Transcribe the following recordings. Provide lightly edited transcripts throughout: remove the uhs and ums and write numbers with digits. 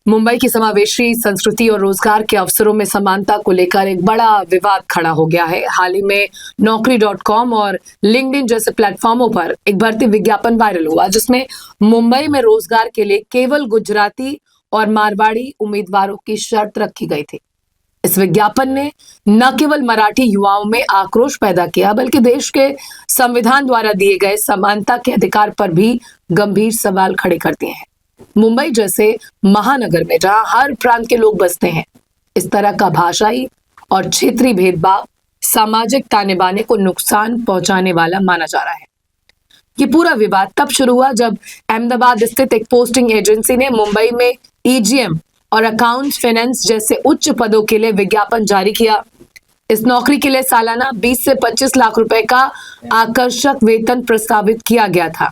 मुंबई की समावेशी संस्कृति और रोजगार के अवसरों में समानता को लेकर एक बड़ा विवाद खड़ा हो गया है। हाल ही में Naukri.com और लिंक्डइन जैसे प्लेटफॉर्मों पर एक भर्ती विज्ञापन वायरल हुआ, जिसमें मुंबई में रोजगार के लिए केवल गुजराती और मारवाड़ी उम्मीदवारों की शर्त रखी गई थी। इस विज्ञापन ने न केवल मराठी युवाओं में आक्रोश पैदा किया, बल्कि देश के संविधान द्वारा दिए गए समानता के अधिकार पर भी गंभीर सवाल खड़े कर दिए हैं। मुंबई जैसे महानगर में जहां हर प्रांत के लोग बसते हैं, इस तरह का भाषाई और क्षेत्रीय भेदभाव सामाजिक ताने बाने को नुकसान पहुंचाने वाला माना जा रहा है। ये पूरा विवाद तब शुरू हुआ जब अहमदाबाद स्थित एक पोस्टिंग एजेंसी ने मुंबई में ईजीएम और अकाउंट्स फाइनेंस जैसे उच्च पदों के लिए विज्ञापन जारी किया। इस नौकरी के लिए सालाना 20 से 25 लाख रुपए का आकर्षक वेतन प्रस्तावित किया गया था।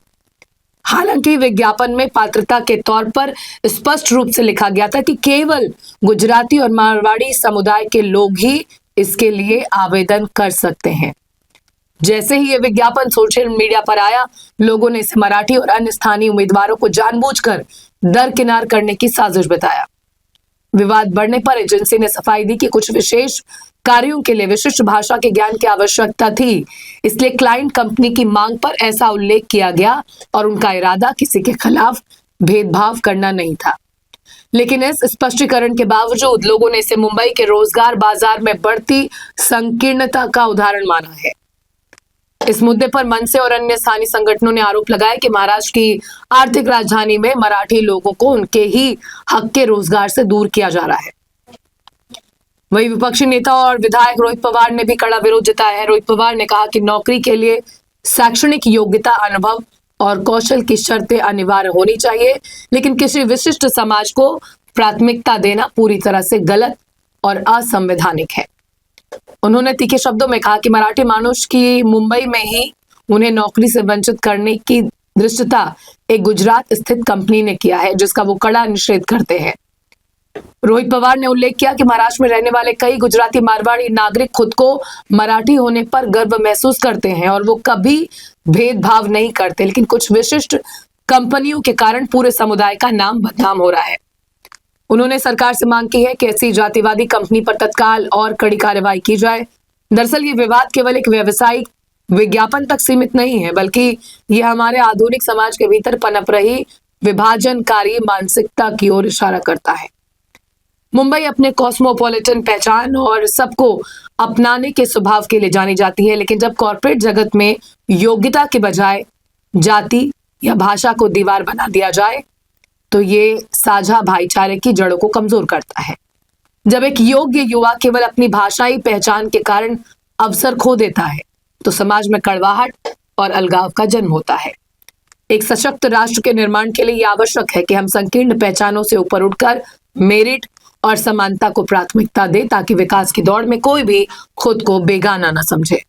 हालांकि विज्ञापन में पात्रता के तौर पर स्पष्ट रूप से लिखा गया था कि केवल गुजराती और मारवाड़ी समुदाय के लोग ही इसके लिए आवेदन कर सकते हैं। जैसे ही यह विज्ञापन सोशल मीडिया पर आया, लोगों ने इसे मराठी और अन्य स्थानीय उम्मीदवारों को जानबूझकर दरकिनार करने की साजिश बताया। विवाद बढ़ने पर एजेंसी ने सफाई दी कि कुछ विशेष कार्यों के लिए विशिष्ट भाषा के ज्ञान की आवश्यकता थी, इसलिए क्लाइंट कंपनी की मांग पर ऐसा उल्लेख किया गया और उनका इरादा किसी के खिलाफ भेदभाव करना नहीं था। लेकिन इस स्पष्टीकरण के बावजूद लोगों ने इसे मुंबई के रोजगार बाजार में बढ़ती संकीर्णता का उदाहरण माना है। इस मुद्दे पर मनसे और अन्य स्थानीय संगठनों ने आरोप लगाया कि महाराष्ट्र की आर्थिक राजधानी में मराठी लोगों को उनके ही हक के रोजगार से दूर किया जा रहा है। वही विपक्षी नेता और विधायक रोहित पवार ने भी कड़ा विरोध जताया है। रोहित पवार ने कहा कि नौकरी के लिए शैक्षणिक योग्यता, अनुभव और कौशल की शर्तें अनिवार्य होनी चाहिए, लेकिन किसी विशिष्ट समाज को प्राथमिकता देना पूरी तरह से गलत और असंवैधानिक है। उन्होंने तीखे शब्दों में कहा कि मराठी मानुष की मुंबई में ही उन्हें नौकरी से वंचित करने की धृष्टता एक गुजरात स्थित कंपनी ने किया है, जिसका वो कड़ा निषेध करते हैं। रोहित पवार ने उल्लेख किया कि महाराष्ट्र में रहने वाले कई गुजराती मारवाड़ी नागरिक खुद को मराठी होने पर गर्व महसूस करते हैं और वो कभी भेदभाव नहीं करते, लेकिन कुछ विशिष्ट कंपनियों के कारण पूरे समुदाय का नाम बदनाम हो रहा है। उन्होंने सरकार से मांग की है कि ऐसी जातिवादी कंपनी पर तत्काल और कड़ी कार्रवाई की जाए। दरअसल ये विवाद केवल एक व्यावसायिक विज्ञापन तक सीमित नहीं है, बल्कि ये हमारे आधुनिक समाज के भीतर पनप रही विभाजनकारी मानसिकता की ओर इशारा करता है। मुंबई अपने कॉस्मोपॉलिटन पहचान और सबको अपनाने के स्वभाव के लिए जानी जाती है, लेकिन जब कॉर्पोरेट जगत में योग्यता के बजाय जाति या भाषा को दीवार बना दिया जाए तो ये साझा भाईचारे की जड़ों को कमजोर करता है। जब एक योग्य युवा केवल अपनी भाषाई पहचान के कारण अवसर खो देता है तो समाज में कड़वाहट और अलगाव का जन्म होता है। एक सशक्त राष्ट्र के निर्माण के लिए यह आवश्यक है कि हम संकीर्ण पहचानों से ऊपर उठकर मेरिट और समानता को प्राथमिकता दें, ताकि विकास की दौड़ में कोई भी खुद को बेगाना न समझे।